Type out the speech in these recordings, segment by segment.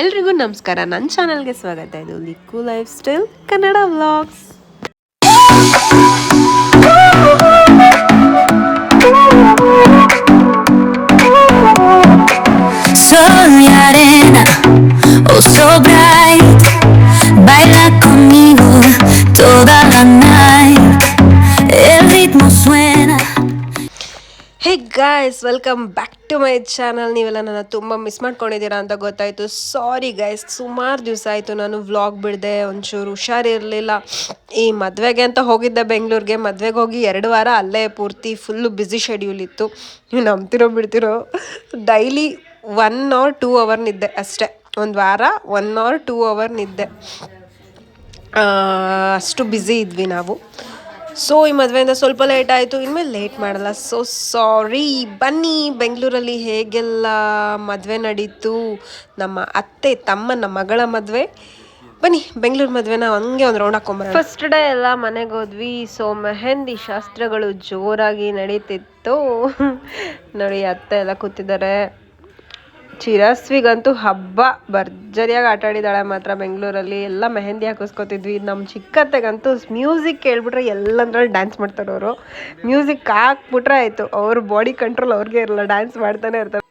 ಎಲ್ರಿಗೂ ನಮಸ್ಕಾರ. ನನ್ನ ಚಾನಲ್ಗೆ ಸ್ವಾಗತ. ಇದು Likku lifestyle Kannada vlogs. Sol y arena, oh so bright, baila conmigo toda la night, el ritmo suena. Hey guys, welcome back to my channel. ನೀವೆಲ್ಲ ನನ್ನ ತುಂಬ ಮಿಸ್ ಮಾಡ್ಕೊಂಡಿದ್ದೀರಾ ಅಂತ ಗೊತ್ತಾಯಿತು. ಸಾರಿ ಗಾಯ್ಸ್, ಸುಮಾರು ದಿವಸ ಆಯಿತು ನಾನು ವ್ಲಾಗ್ ಬಿಡದೆ. ಒಂಚೂರು ಹುಷಾರಿರಲಿಲ್ಲ. ಈ ಮದುವೆಗೆ ಅಂತ ಹೋಗಿದ್ದೆ ಬೆಂಗಳೂರಿಗೆ. ಮದುವೆಗೆ ಹೋಗಿ 2 ವಾರ ಅಲ್ಲೇ ಪೂರ್ತಿ ಫುಲ್ಲು ಬ್ಯುಸಿ ಶೆಡ್ಯೂಲ್ ಇತ್ತು. ನೀವು ನಂಬ್ತಿರೋ ಬಿಡ್ತಿರೋ, ಡೈಲಿ 1 or 2 ಅವರ್ ನಿದ್ದೆ ಅಷ್ಟೇ. ಒಂದು ವಾರ 1 or 2 ಅವರ್ ನಿದ್ದೆ. ಅಷ್ಟು ಬ್ಯುಸಿ ಇದ್ವಿ ನಾವು. ಸೊ ಈ ಮದುವೆಯಿಂದ ಸ್ವಲ್ಪ ಲೇಟ್ ಆಯಿತು. ಇನ್ಮೇಲೆ ಲೇಟ್ ಮಾಡಲ್ಲ. So sorry. ಬನ್ನಿ, ಬೆಂಗಳೂರಲ್ಲಿ ಹೇಗೆಲ್ಲ ಮದುವೆ ನಡೀತು. ನಮ್ಮ ಅತ್ತೆ ತಮ್ಮನ ಮಗಳ ಮದುವೆ. ಬನ್ನಿ, ಬೆಂಗಳೂರು ಮದುವೆನ ಹಂಗೆ ಒಂದು ರೌಂಡ್ ಹಾಕೊಂಬರೋಣ. ಫಸ್ಟ್ ಡೇ ಎಲ್ಲ ಮನೆಗೆ ಹೋದ್ವಿ. ಸೊ ಮೆಹಂದಿ ಶಾಸ್ತ್ರಗಳು ಜೋರಾಗಿ ನಡೀತಿತ್ತು. ನೋಡಿ, ಅತ್ತೆ ಎಲ್ಲ ಕೂತಿದ್ದಾರೆ. ಚಿರಸ್ವಿಗಂತೂ ಹಬ್ಬ ಭರ್ಜರಿಯಾಗಿ ಆಟ ಆಡಿದಾಳೆ ಮಾತ್ರ. ಬೆಂಗಳೂರಲ್ಲಿ ಎಲ್ಲ ಮೆಹಂದಿ ಹಾಕಿಸ್ಕೊತಿದ್ವಿ. ನಮ್ಮ ಚಿಕ್ಕತ್ತೆಗಂತೂ ಮ್ಯೂಸಿಕ್ ಕೇಳ್ಬಿಟ್ರೆ ಎಲ್ಲಂದ್ರಲ್ಲಿ ಡ್ಯಾನ್ಸ್ ಮಾಡ್ತಾರೆ ಅವರು. ಮ್ಯೂಸಿಕ್ ಹಾಕ್ಬಿಟ್ರೆ ಆಯಿತು, ಅವ್ರ ಬಾಡಿ ಕಂಟ್ರೋಲ್ ಅವ್ರಿಗೆ ಇರಲ್ಲ, ಡ್ಯಾನ್ಸ್ ಮಾಡ್ತಾನೆ ಇರ್ತಾರೆ.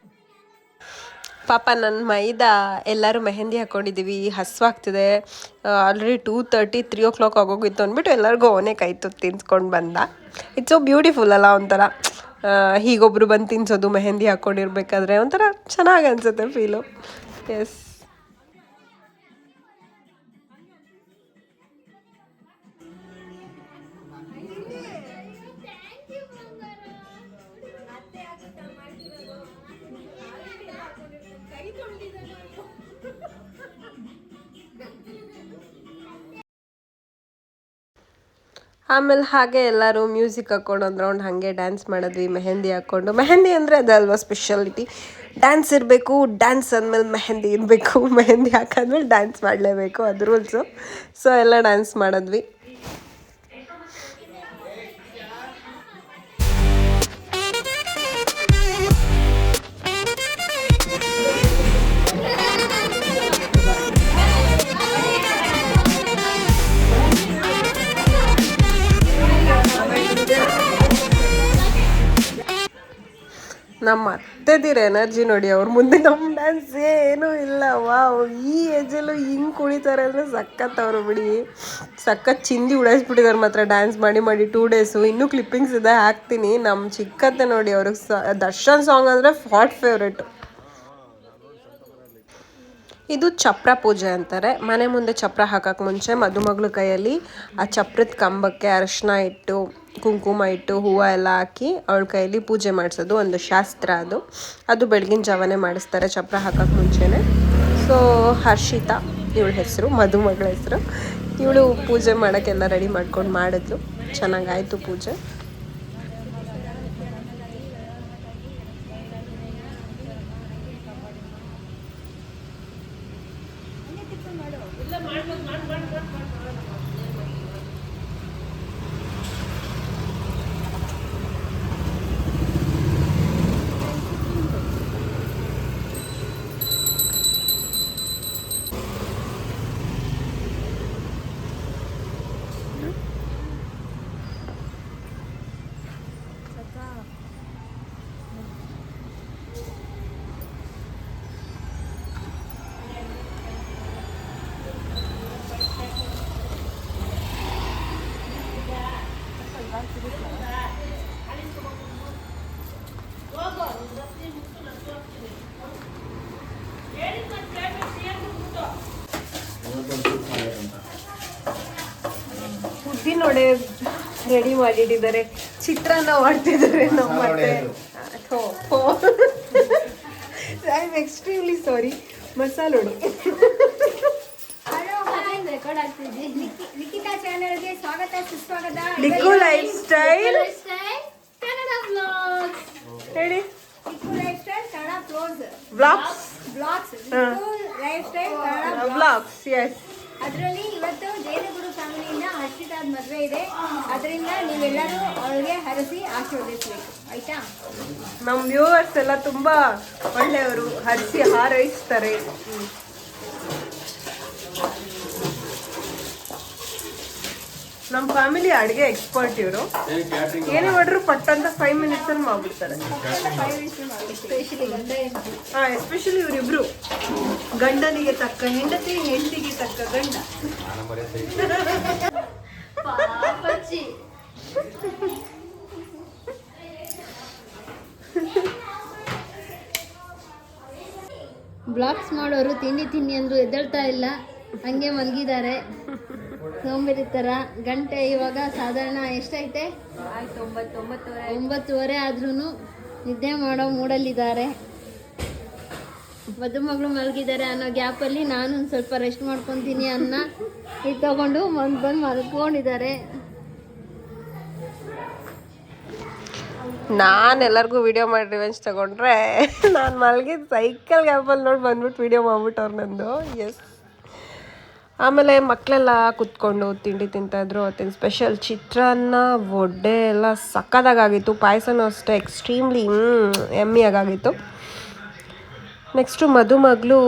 ಪಾಪ ನನ್ನ ಮೈದಾ ಎಲ್ಲರೂ ಮೆಹಂದಿ ಹಾಕ್ಕೊಂಡಿದ್ದೀವಿ. ಹಸುವಾಗ್ತಿದೆ. ಆಲ್ರೆಡಿ 2:30 3 o'clock ಆಗೋಗಿತ್ತು ಅಂದ್ಬಿಟ್ಟು ಎಲ್ಲರಿಗೂ ಓನೇ ಕೈ ತುತ್ತು ತಿನ್ಸ್ಕೊಂಡು ಬಂದ. ಇಟ್ಸ್ ಸೊ ಬ್ಯೂಟಿಫುಲ್ ಅಲ್ಲ ಒಂಥರ. ಹೀಗೊಬ್ರು ಬಂದು ತಿನ್ಸೋದು ಮೆಹಂದಿ ಹಾಕ್ಕೊಂಡಿರ್ಬೇಕಾದ್ರೆ ಒಂಥರ ಚೆನ್ನಾಗಿ ಅನಿಸುತ್ತೆ ಫೀಲು. ಎಸ್, ಆಮೇಲೆ ಹಾಗೆ ಎಲ್ಲರೂ ಮ್ಯೂಸಿಕ್ ಹಾಕ್ಕೊಂಡು ಒಂದು ರೌಂಡ್ ಹಾಗೆ ಡ್ಯಾನ್ಸ್ ಮಾಡಿದ್ವಿ. ಮೆಹಂದಿ ಹಾಕ್ಕೊಂಡು. ಮೆಹಂದಿ ಅಂದರೆ ಅದಲ್ವಾ ಸ್ಪೆಷಾಲಿಟಿ. ಡ್ಯಾನ್ಸ್ ಇರಬೇಕು, ಡ್ಯಾನ್ಸ್ ಅಂದಮೇಲೆ ಮೆಹಂದಿ ಇರಬೇಕು, ಮೆಹಂದಿ ಹಾಕಾದ್ಮೇಲೆ ಡ್ಯಾನ್ಸ್ ಮಾಡಲೇಬೇಕು, ಅದು ರೂಲ್ಸು. ಸೊ ಎಲ್ಲ ಡ್ಯಾನ್ಸ್ ಮಾಡಿದ್ವಿ. ನಮ್ಮ ಅತ್ತೆದಿರ ಎನರ್ಜಿ ನೋಡಿ, ಅವ್ರ ಮುಂದೆ ನಮ್ಮ ಡ್ಯಾನ್ಸ್ ಏನೂ ಇಲ್ಲ. ವಾವ್, ಈ ಏಜಲ್ಲೂ ಹಿಂಗೆ ಕುಣಿತಾರೆ ಅಂದರೆ ಸಖತ್. ಅವರು ಬಿಡಿ ಸಖತ್ ಚಿಂದಿ ಉಡಾಯಿಸ್ಬಿಟ್ಟಿದ್ದಾರೆ ಮಾತ್ರ ಡ್ಯಾನ್ಸ್ ಮಾಡಿ ಮಾಡಿ 2 days. ಇನ್ನೂ ಕ್ಲಿಪ್ಪಿಂಗ್ಸ್ ಇದೆ, ಹಾಕ್ತೀನಿ. ನಮ್ಮ ಚಿಕ್ಕತ್ತೆ ನೋಡಿ, ಅವ್ರಿಗೆ ದರ್ಶನ್ ಸಾಂಗ್ ಅಂದರೆ ಹಾಟ್ ಫೇವ್ರೇಟು. ಇದು ಚಪ್ರ ಪೂಜೆ ಅಂತಾರೆ. ಮನೆ ಮುಂದೆ ಚಪ್ರ ಹಾಕಕ್ಕೆ ಮುಂಚೆ ಮದುಮಗಳ ಕೈಯಲ್ಲಿ ಆ ಚಪ್ರದ ಕಂಬಕ್ಕೆ ಅರಿಶಿನ ಇಟ್ಟು, ಕುಂಕುಮ ಇಟ್ಟು, ಹೂವು ಎಲ್ಲ ಹಾಕಿ ಅವಳ ಕೈಯಲ್ಲಿ ಪೂಜೆ ಮಾಡಿಸೋದು ಒಂದು ಶಾಸ್ತ್ರ. ಅದು ಬೆಳಗಿನ ಜಾವನೇ ಮಾಡಿಸ್ತಾರೆ ಚಪ್ರ ಹಾಕಕ್ಕೆ ಮುಂಚೆನೇ. ಸೊ ಹರ್ಷಿತಾ ಇವಳ ಹೆಸರು, ಮದುಮಗಳ ಹೆಸರು. ಇವಳು ಪೂಜೆ ಮಾಡೋಕ್ಕೆಲ್ಲ ರೆಡಿ ಮಾಡ್ಕೊಂಡು ಮಾಡಿದ್ಲು. ಚೆನ್ನಾಗಾಯಿತು ಪೂಜೆ. ನೋಡಿ ರೆಡಿ ಮಾಡಿಟ್ಟಿದ್ದಾರೆ. ಚಿತ್ರಾನ್ನ ಮಾಡ್ತಿದ್ದಾರೆ ನಮ್ಮ ಮತ್ತೆ. I am extremely sorry. ಮಸಾಲೋಡು ಲಿಕ್ಕು ಲೈಫ್ ಸ್ಟೈಲ್ ಹೇಳಿ. ವ್ಲಾಗ್ಸ್. ಎಸ್, ಅದರಲ್ಲಿ ಇವತ್ತು ಜೈನಗುರು ಫ್ಯಾಮಿಲಿಯಿಂದ ಹರ್ಷಿತಾದ ಮದುವೆ ಇದೆ. ಅದರಿಂದ ನೀವೆಲ್ಲರೂ ಅವಳಿಗೆ ಹರಸಿ ಆಶೀರ್ವದಿಸಬೇಕು, ಆಯ್ತಾ? ನಮ್ಮ ವ್ಯೂವರ್ಸ್ ಎಲ್ಲ ತುಂಬಾ ಒಳ್ಳೆಯವರು, ಹರಿಸಿ ಹಾರೈಸ್ತಾರೆ. ನಮ್ಮ ಫ್ಯಾಮಿಲಿ ಅಡುಗೆ ಎಕ್ಸ್ಪರ್ಟ್ ಇವರು. ಏನೇ ಮಾಡ್ರು ಪಟ್ ಅಂತ 5 minutes ಅಲ್ಲಿ ಮಾಡ್ಬಿಡ್ತಾರೆ. ಎಸ್ಪೆಷಲಿ ಇವರಿಬ್ರು, ಗಂಡನಿಗೆ ತಕ್ಕ ಹೆಂಡತಿ, ಹೆಂಡತಿಗೆ ತಕ್ಕ ಗಂಡ. ಬ್ಲಾಗ್ಸ್ ಮಾಡೋರು ತಿನ್ನಿ ಅಂದ್ರು ಎದ್ದೇಳ್ತಾ ಇಲ್ಲ, ಹಂಗೆ ಮಲಗಿದ್ದಾರೆ ಸೋಂಬೇರಿ ಥರ. ಗಂಟೆ ಇವಾಗ ಸಾಧಾರಣ ಎಷ್ಟೈತೆ? 9:30 ಆದ್ರೂ ನಿದ್ದೆ ಮಾಡೋ ಮೂಡಲ್ಲಿದ್ದಾರೆ. ಮದುಮಗಳು ಮಲಗಿದ್ದಾರೆ ಅನ್ನೋ ಗ್ಯಾಪಲ್ಲಿ ನಾನು ಒಂದು ಸ್ವಲ್ಪ ರೆಸ್ಟ್ ಮಾಡ್ಕೊತೀನಿ ಇದು ತಗೊಂಡು ಬಂದು ಮಲ್ಕೊಂಡಿದ್ದಾರೆ. ನಾನು ಎಲ್ಲರಿಗೂ ವಿಡಿಯೋ ಮಾಡಿ ರಿವೆಂಜ್ ತಗೊಂಡ್ರೆ ನಾನು ಮಲಗಿದ ಸೈಕಲ್ ಗ್ಯಾಪಲ್ಲಿ ನೋಡಿ ಬಂದ್ಬಿಟ್ಟು ವಿಡಿಯೋ ಮಾಡ್ಬಿಟ್ಟವ್ರು ನಂದು. ಎಸ್. ಆಮೇಲೆ ಮಕ್ಕಳೆಲ್ಲ ಕುತ್ಕೊಂಡು ತಿಂಡಿ ತಿಂತಾಯಿದ್ರು. ಅವತ್ತಿನ ಸ್ಪೆಷಲ್ ಚಿತ್ರಾನ್ನ, ವಡೆ ಎಲ್ಲ ಸಕ್ಕದಾಗಿತ್ತು. ಪಾಯಸನೂ ಅಷ್ಟೇ ಎಕ್ಸ್ಟ್ರೀಮ್ಲಿ ಎಮ್ಮಿಯಾಗಿತ್ತು. ನೆಕ್ಸ್ಟು ಮದುಮಗಳು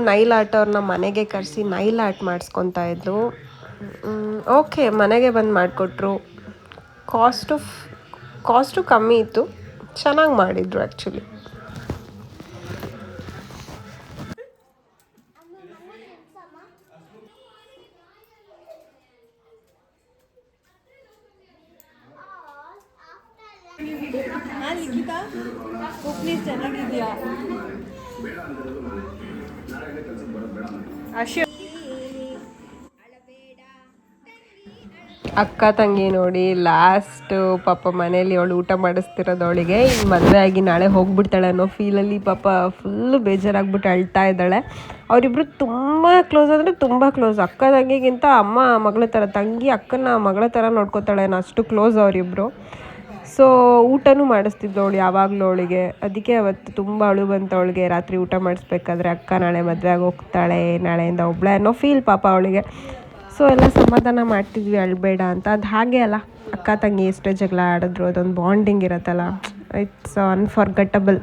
ನೈಲ್ ಆರ್ಟ್ ಅವ್ರನ್ನ ಮನೆಗೆ ಕರೆಸಿ ನೈಲ್ ಆರ್ಟ್ ಮಾಡಿಸ್ಕೊತಾ ಇದ್ರು. ಓಕೆ, ಮನೆಗೆ ಬಂದು ಮಾಡಿಕೊಟ್ರು. ಕಾಸ್ಟು ಕಮ್ಮಿ ಇತ್ತು, ಚೆನ್ನಾಗಿ ಮಾಡಿದ್ರು ಆ್ಯಕ್ಚುಲಿ. ಚೆನ್ನಾಗಿದ್ಯಾ ಅಕ್ಕ ತಂಗಿ ನೋಡಿ ಲಾಸ್ಟ್ ಪಾಪ ಮನೇಲಿ ಅವಳು ಊಟ ಮಾಡಿಸ್ತಿರೋದು ಅವಳಿಗೆ. ಇನ್ನು ಮದುವೆ ಆಗಿ ನಾಳೆ ಹೋಗ್ಬಿಡ್ತಾಳೆ ಅನ್ನೋ ಫೀಲಲ್ಲಿ ಪಾಪ ಫುಲ್ಲು ಬೇಜಾರಾಗ್ಬಿಟ್ಟು ಅಳ್ತಾ ಇದ್ದಾಳೆ. ಅವರಿಬ್ರು ತುಂಬ ಕ್ಲೋಸ್ ಅಂದರೆ ತುಂಬ ಕ್ಲೋಸ್. ಅಕ್ಕ ತಂಗಿಗಿಂತ ಅಮ್ಮ ಮಗಳ ಥರ, ತಂಗಿ ಅಕ್ಕನ ಮಗಳ ಥರ ನೋಡ್ಕೋತಾಳೆ, ಅಷ್ಟು ಕ್ಲೋಸ್ ಅವರಿಬ್ರು. ಸೊ ಊಟನೂ ಮಾಡಿಸ್ತಿದ್ಲು ಅವಳು ಯಾವಾಗಲೂ ಅವಳಿಗೆ. ಅದಕ್ಕೆ ಅವತ್ತು ತುಂಬ ಅಳು ಬಂತು ಅವಳಿಗೆ ರಾತ್ರಿ ಊಟ ಮಾಡಿಸ್ಬೇಕಾದ್ರೆ. ಅಕ್ಕ ನಾಳೆ ಮದುವೆಯಾಗಿ ಹೋಗ್ತಾಳೆ, ನಾಳೆಯಿಂದ ಒಬ್ಬಳೆ ಅನ್ನೋ ಫೀಲ್ ಪಾಪ ಅವಳಿಗೆ. ಸೊ ಎಲ್ಲ ಸಮಾಧಾನ ಮಾಡ್ತಿದ್ವಿ, ಅಳಬೇಡ ಅಂತ. ಅದು ಹಾಗೆ ಅಲ್ಲ, ಅಕ್ಕ ತಂಗಿ ಎಷ್ಟೇ ಜಗಳ ಆಡಿದ್ರು ಅದೊಂದು ಬಾಂಡಿಂಗ್ ಇರುತ್ತಲ್ಲ, ಇಟ್ಸ್ ಅನ್ಫರ್ಗೆಟಬಲ್.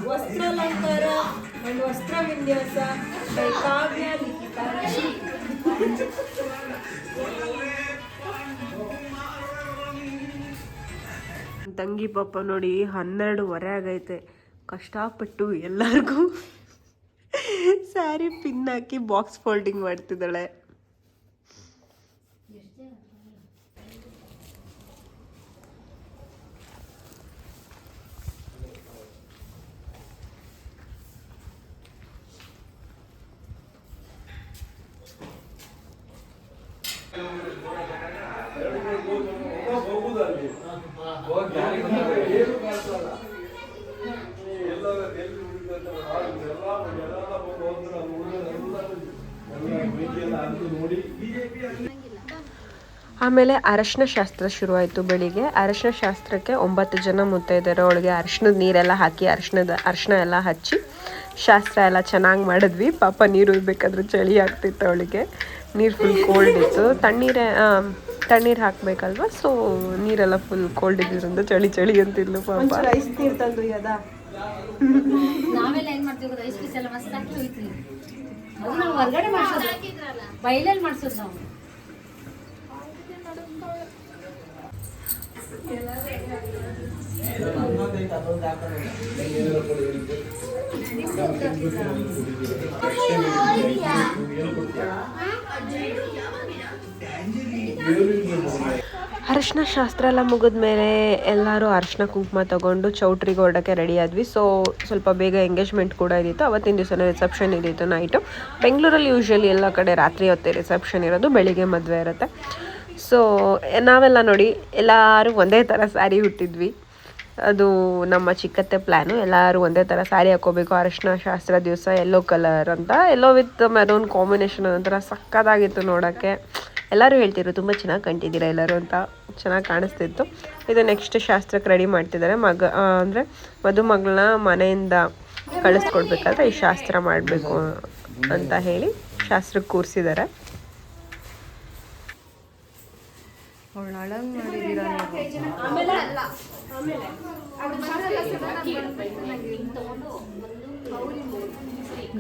ವಸ್ತ್ರಾಲಂಕಾರ ಅಂಡ್ ವಸ್ತ್ರ ವಿನ್ಯಾಸ ಬೈ ಕಾವ್ಯ ಲಿಖಿತಾ. ತಂಗಿ ಪಾಪ ನೋಡಿ 12:30 ಆಗೈತೆ. ಕಷ್ಟಪಟ್ಟು ಎಲ್ಲರಿಗೂ ಸ್ಯಾರಿ ಪಿನ್ ಹಾಕಿ ಬಾಕ್ಸ್ ಫೋಲ್ಡಿಂಗ್ ಮಾಡ್ತಿದ್ದಾಳೆ. ಆಮೇಲೆ ಅರಶಿನ ಶಾಸ್ತ್ರ ಶುರುವಾಯಿತು ಬೆಳಿಗ್ಗೆ. ಅರಶಿನ ಶಾಸ್ತ್ರಕ್ಕೆ 9 ಜನ ಮುತ್ತೈದೆಯರು ಅವಳಿಗೆ ಅರಶಿನದ ನೀರೆಲ್ಲ ಹಾಕಿ ಅರಶಿನ ಎಲ್ಲ ಹಚ್ಚಿ ಶಾಸ್ತ್ರ ಎಲ್ಲ ಚೆನ್ನಾಗಿ ಮಾಡಿದ್ವಿ. ಪಾಪ ನೀರು ಇರಬೇಕಾದ್ರೆ ಚಳಿ ಆಗ್ತಿತ್ತು ಅವಳಿಗೆ, ನೀರು ಫುಲ್ ಕೋಲ್ಡ್ ಇತ್ತು. ತಣ್ಣೀರು ಹಾಕಬೇಕಲ್ವ, ಸೊ ನೀರೆಲ್ಲ ಫುಲ್ ಕೋಲ್ಡ್ ಇದ್ದಿದ್ದರಿಂದ ಚಳಿ ಅಂತಿದ್ಲು ಪಾಪ. ರೈಸ್ ನೀರು ತಂದು ನಾವೆಲ್ಲ ಏನು ಮಾಡ್ತೀವಿ, ರೈಸ್ ಪೀಸ್ ಎಲ್ಲ ಮಸ್ತ್ ಹಾಕಿ ಹೋಯ್ತೀವಿ. ಅದು ನಾವು ಹೊರಗಡೆ ಮಾಡಿಸೋದು, ಬೈಲಲ್ಲಿ ಮಾಡಿಸೋದು ನಾವು. ಅರಿಶಿನ ಶಾಸ್ತ್ರ ಎಲ್ಲ ಮುಗಿದ್ಮೇಲೆ ಎಲ್ಲರೂ ಅರಿಶಿನ ಕುಂಕುಮ ತಗೊಂಡು ಚೌಟ್ರಿಗೆ ಹೊರಡೋಕ್ಕೆ ರೆಡಿ ಆದ್ವಿ. ಸೊ ಸ್ವಲ್ಪ ಬೇಗ ಎಂಗೇಜ್ಮೆಂಟ್ ಕೂಡ ಇದ್ದಿತ್ತು. ಅವತ್ತಿನ ದಿವಸನೇ ರಿಸೆಪ್ಷನ್ ಇದ್ದಿತ್ತು ನೈಟು. ಬೆಂಗಳೂರಲ್ಲಿ ಯೂಶ್ವಲಿ ಎಲ್ಲ ಕಡೆ ರಾತ್ರಿ ಹೊತ್ತೇ ರಿಸೆಪ್ಷನ್ ಇರೋದು, ಬೆಳಿಗ್ಗೆ ಮದುವೆ ಇರುತ್ತೆ. ಸೊ ನಾವೆಲ್ಲ ನೋಡಿ ಎಲ್ಲರೂ ಒಂದೇ ಥರ ಸ್ಯಾರಿ ಹುಟ್ಟಿದ್ವಿ. ಅದು ನಮ್ಮ ಚಿಕ್ಕತ್ತೆ ಪ್ಲ್ಯಾನು. ಎಲ್ಲರೂ ಒಂದೇ ಥರ ಸ್ಯಾರಿ ಹಾಕ್ಕೋಬೇಕು ಅರಿಶಿನ ಶಾಸ್ತ್ರ ದಿವಸ. ಯೆಲ್ಲೋ ಕಲರ್ ಅಂತ, ಯೆಲ್ಲೋ ವಿತ್ ಮೆರೂನ್ ಕಾಂಬಿನೇಷನ್ ಒಂಥರ ಸಕ್ಕತ್ತಾಗಿತ್ತು ನೋಡೋಕ್ಕೆ. ಎಲ್ಲರೂ ಹೇಳ್ತಿದ್ರು ತುಂಬ ಚೆನ್ನಾಗಿ ಕಂಟಿದ್ದೀರಾ ಎಲ್ಲರೂ ಅಂತ, ಚೆನ್ನಾಗಿ ಕಾಣಿಸ್ತಿತ್ತು. ಇದು ನೆಕ್ಸ್ಟ್ ಶಾಸ್ತ್ರಕ್ಕೆ ರೆಡಿ ಮಾಡ್ತಿದ್ದಾರೆ. ಅಂದರೆ ಮದುಮಗಳನ್ನ ಮನೆಯಿಂದ ಕಳಿಸ್ಕೊಡ್ಬೇಕಾದ್ರೆ ಈ ಶಾಸ್ತ್ರ ಮಾಡಬೇಕು ಅಂತ ಹೇಳಿ ಶಾಸ್ತ್ರಕ್ಕೆ ಕೂರಿಸಿದ್ದಾರೆ.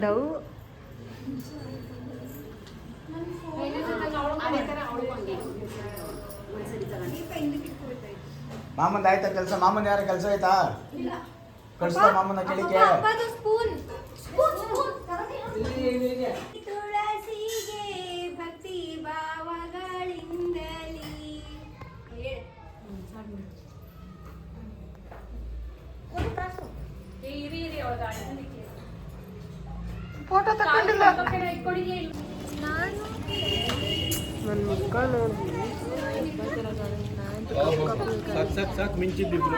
ಡವ್ ಮಾಮಂದ ಆಯ್ತಾ ಕೆಲಸ? ಮಾಮಂದ ಯಾರ ಕೆಲಸ ಆಯ್ತಾ? ಕಳ್ಸ್ತಾ ಮಾಮನ ಕೇಳಿಕೆ. ತುಳಸಿಗೆ ಭಕ್ತಿ ಭಾವಗಳಿಂದಲೇ ಫೋಟೋ ತಗೊಂಡಿಲ್ಲ. ನನ್ನ ಮುಖ ನೋಡಿ ಸಾಕು ಮಿಂಚಿದ್ದಿಬ್ರು.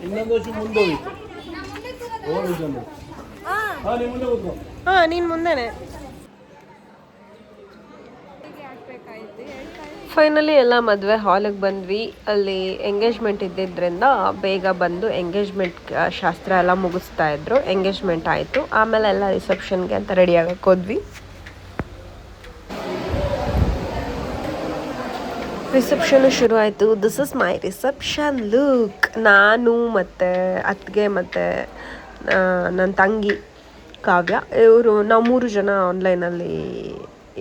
ಇನ್ನೊಂದು ವರ್ಷ ಮುಂದೆ ಹೋಯ್ತು. ನೀನು ಮುಂದೆನೆ. ಫೈನಲಿ ಎಲ್ಲ ಮದುವೆ ಹಾಲಿಗೆ ಬಂದ್ವಿ. ಅಲ್ಲಿ ಎಂಗೇಜ್ಮೆಂಟ್ ಇದ್ದಿದ್ದರಿಂದ ಬೇಗ ಬಂದು ಎಂಗೇಜ್ಮೆಂಟ್ ಶಾಸ್ತ್ರ ಎಲ್ಲ ಮುಗಿಸ್ತಾ ಇದ್ರು. ಎಂಗೇಜ್ಮೆಂಟ್ ಆಯಿತು, ಆಮೇಲೆ ಎಲ್ಲ ರಿಸೆಪ್ಷನ್ಗೆ ಅಂತ ರೆಡಿ ಆಗಕ್ಕೆ ಹೋದ್ವಿ. ರಿಸೆಪ್ಷನ್ ಶುರು ಆಯಿತು. This is my reception look. ನಾನು ಮತ್ತು ಅತ್ತಿಗೆ ಮತ್ತು ನನ್ನ ತಂಗಿ ಕಾವ್ಯ, ನಾವು 3 ಜನ ಆನ್ಲೈನಲ್ಲಿ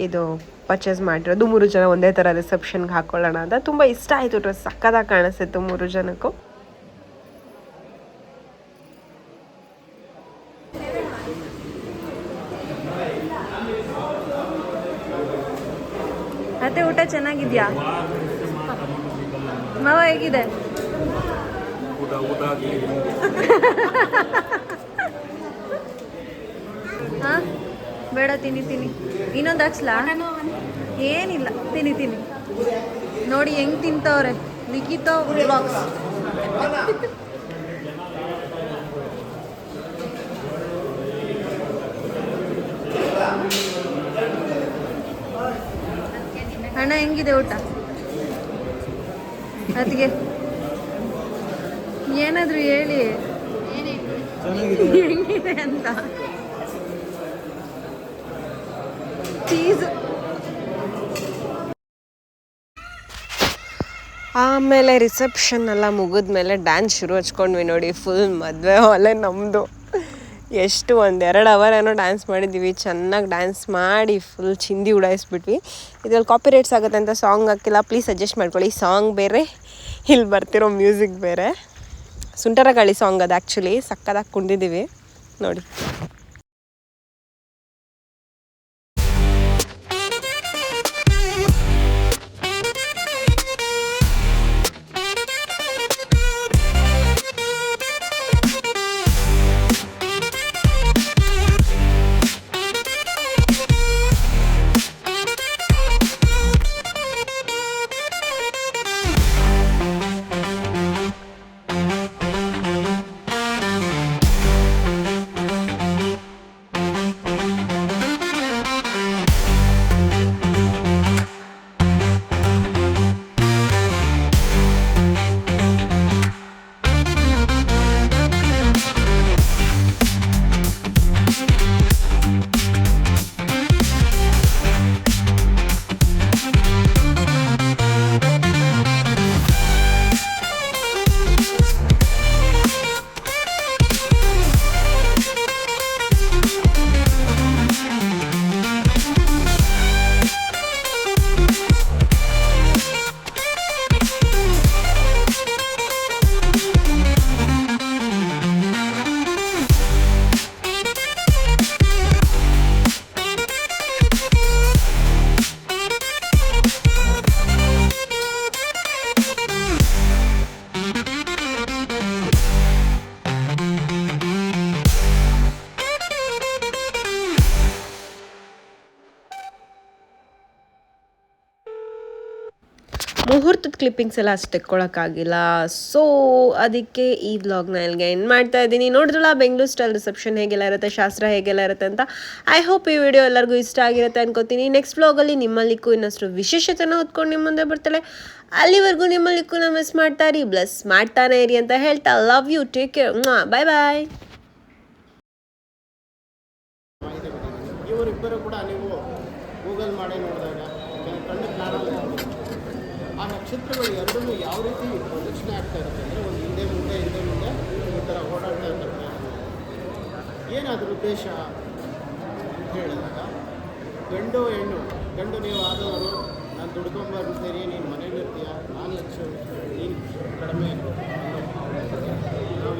ಇದು ಪರ್ಚೇಸ್ ಮಾಡಿರೋದು. 3 ಜನ ಒಂದೇ ಥರ ರಿಸೆಪ್ಷನ್ಗೆ ಹಾಕ್ಕೊಳ್ಳೋಣ ಅಂತ. ತುಂಬ ಇಷ್ಟ ಆಯಿತು ಡ್ರೆಸ್, ಸಕ್ಕತ್ತಾಗಿ ಕಾಣಿಸ್ತಿತ್ತು 3 ಜನಕ್ಕೂ. ಮತ್ತೆ ಊಟ ಚೆನ್ನಾಗಿದ್ಯಾ ಮಾವ? ಹೇಗಿದೆ? ಹಾ ಬೇಡ, ತಿನ್ನಿ ಇನ್ನೊಂದು ಹಾಕ್ಸ್ಲಾ? ಏನಿಲ್ಲ, ತಿನ್ನಿ ನೋಡಿ ಹೆಂಗ್ ತಿಂತವ್ರೆ. ಲಿಖಿತ ಬಾಕ್ಸ್. ಅಣ್ಣ ಹೆಂಗಿದೆ ಊಟ? ಅದಕ್ಕೆ ಏನಾದ್ರು ಹೇಳಿ ಹೆಂಗಿದೆ ಅಂತ. ಚೀಸ್. ಆಮೇಲೆ ರಿಸೆಪ್ಷನ್ ಎಲ್ಲ ಮುಗಿದ್ಮೇಲೆ ಡ್ಯಾನ್ಸ್ ಶುರು ಹಚ್ಕೊಂಡ್ವಿ ನೋಡಿ. ಫುಲ್ ಮದುವೆ ಹಾಲೇ ನಮ್ಮದು. ಎಷ್ಟು 1-2 ಅವರ್ ಏನೋ ಡ್ಯಾನ್ಸ್ ಮಾಡಿದ್ದೀವಿ. ಚೆನ್ನಾಗಿ ಡ್ಯಾನ್ಸ್ ಮಾಡಿ ಫುಲ್ ಚಿಂದಿ ಉಡಾಯಿಸ್ಬಿಟ್ವಿ. ಇದ್ರಲ್ಲಿ ಕಾಪಿ ರೈಟ್ಸ್ ಆಗುತ್ತೆ ಅಂತ ಸಾಂಗ್ ಹಾಕಿಲ್ಲ, ಪ್ಲೀಸ್ ಅಡ್ಜಸ್ಟ್ ಮಾಡ್ಕೊಳ್ಳಿ. ಸಾಂಗ್ ಬೇರೆ, ಇಲ್ಲಿ ಬರ್ತಿರೋ ಮ್ಯೂಸಿಕ್ ಬೇರೆ. ಸುಂಟರಗಾಳಿ ಸಾಂಗ್ ಅದು ಆ್ಯಕ್ಚುಲಿ. ಸಕ್ಕದಾಗಿ ಕುಂಡಿದ್ದೀವಿ ನೋಡಿ. ಮುಹೂರ್ತದ ಕ್ಲಿಪ್ಪಿಂಗ್ಸ್ ಎಲ್ಲ ಅಷ್ಟು ತೆಕ್ಕೊಳಕ್ಕಾಗಿಲ್ಲ. ಸೊ ಅದಕ್ಕೆ ಈ ವ್ಲಾಗ್ನ ಇಲ್ಲಿಗೆ ಎಂಡ್ ಮಾಡ್ತಾ ಇದ್ದೀನಿ. ನೋಡಿದ್ರಲ್ಲ ಬೆಂಗಳೂರು ಸ್ಟೈಲ್ ರಿಸೆಪ್ಷನ್ ಹೇಗೆಲ್ಲ ಇರುತ್ತೆ, ಶಾಸ್ತ್ರ ಹೇಗೆಲ್ಲ ಇರುತ್ತೆ ಅಂತ. ಐ ಹೋಪ್ ಈ ವಿಡಿಯೋ ಎಲ್ಲರಿಗೂ ಇಷ್ಟ ಆಗಿರುತ್ತೆ ಅನ್ಕೋತೀನಿ. ನೆಕ್ಸ್ಟ್ ವ್ಲಾಗಲ್ಲಿ ನಿಮ್ಮಲ್ಲಿಕ್ಕೂ ಇನ್ನಷ್ಟು ವಿಶೇಷತೆನ ಹೊತ್ಕೊಂಡು ನಿಮ್ಮ ಮುಂದೆ ಬರ್ತಾಳೆ. ಅಲ್ಲಿವರೆಗೂ ನಿಮ್ಮಲ್ಲಿಕ್ಕೂ ಮಿಸ್ ಮಾಡ್ತಾ ಇರಿ, ಬ್ಲೆಸ್ ಮಾಡ್ತಾನೆ ಇರಿ ಅಂತ ಹೇಳ್ತಾ ಲವ್ ಯು, ಟೇಕ್ ಕೇರ್, ಬಾಯ್ ಬಾಯ್. ಇವರಿಬ್ಬರು ಕೂಡ ನೀವು ಗೂಗಲ್ ಮಾಡಿ ನೋಡಿದಾಗ ಕಣ್ಣು ಕಾಣಲ್ಲ ಆ ನಕ್ಷತ್ರಗಳು ಎರಡೂ ಯಾವ ರೀತಿ ಪ್ರದಕ್ಷಿಣೆ ಆಗ್ತಾ ಇರುತ್ತೆ ಅಂದರೆ ಒಂದು ಹಿಂದೆ ಮುಂದೆ ಈ ಥರ ಓಡಾಡ್ತಾ ಇರ್ತವೆ. ಏನಾದರೂ ಉದ್ದೇಶ ಅಂತ ಹೇಳಿದಾಗ ಗಂಡು ನೀವು ಆದವರು ನಾನು ದುಡ್ಕೊಂಬರ್ತೀರಿ, ನೀನು ಮನೇಲಿರ್ತೀಯ, ನಾನು ಹೆಚ್ಚು ನೀನು ಕಡಿಮೆ ನಾವು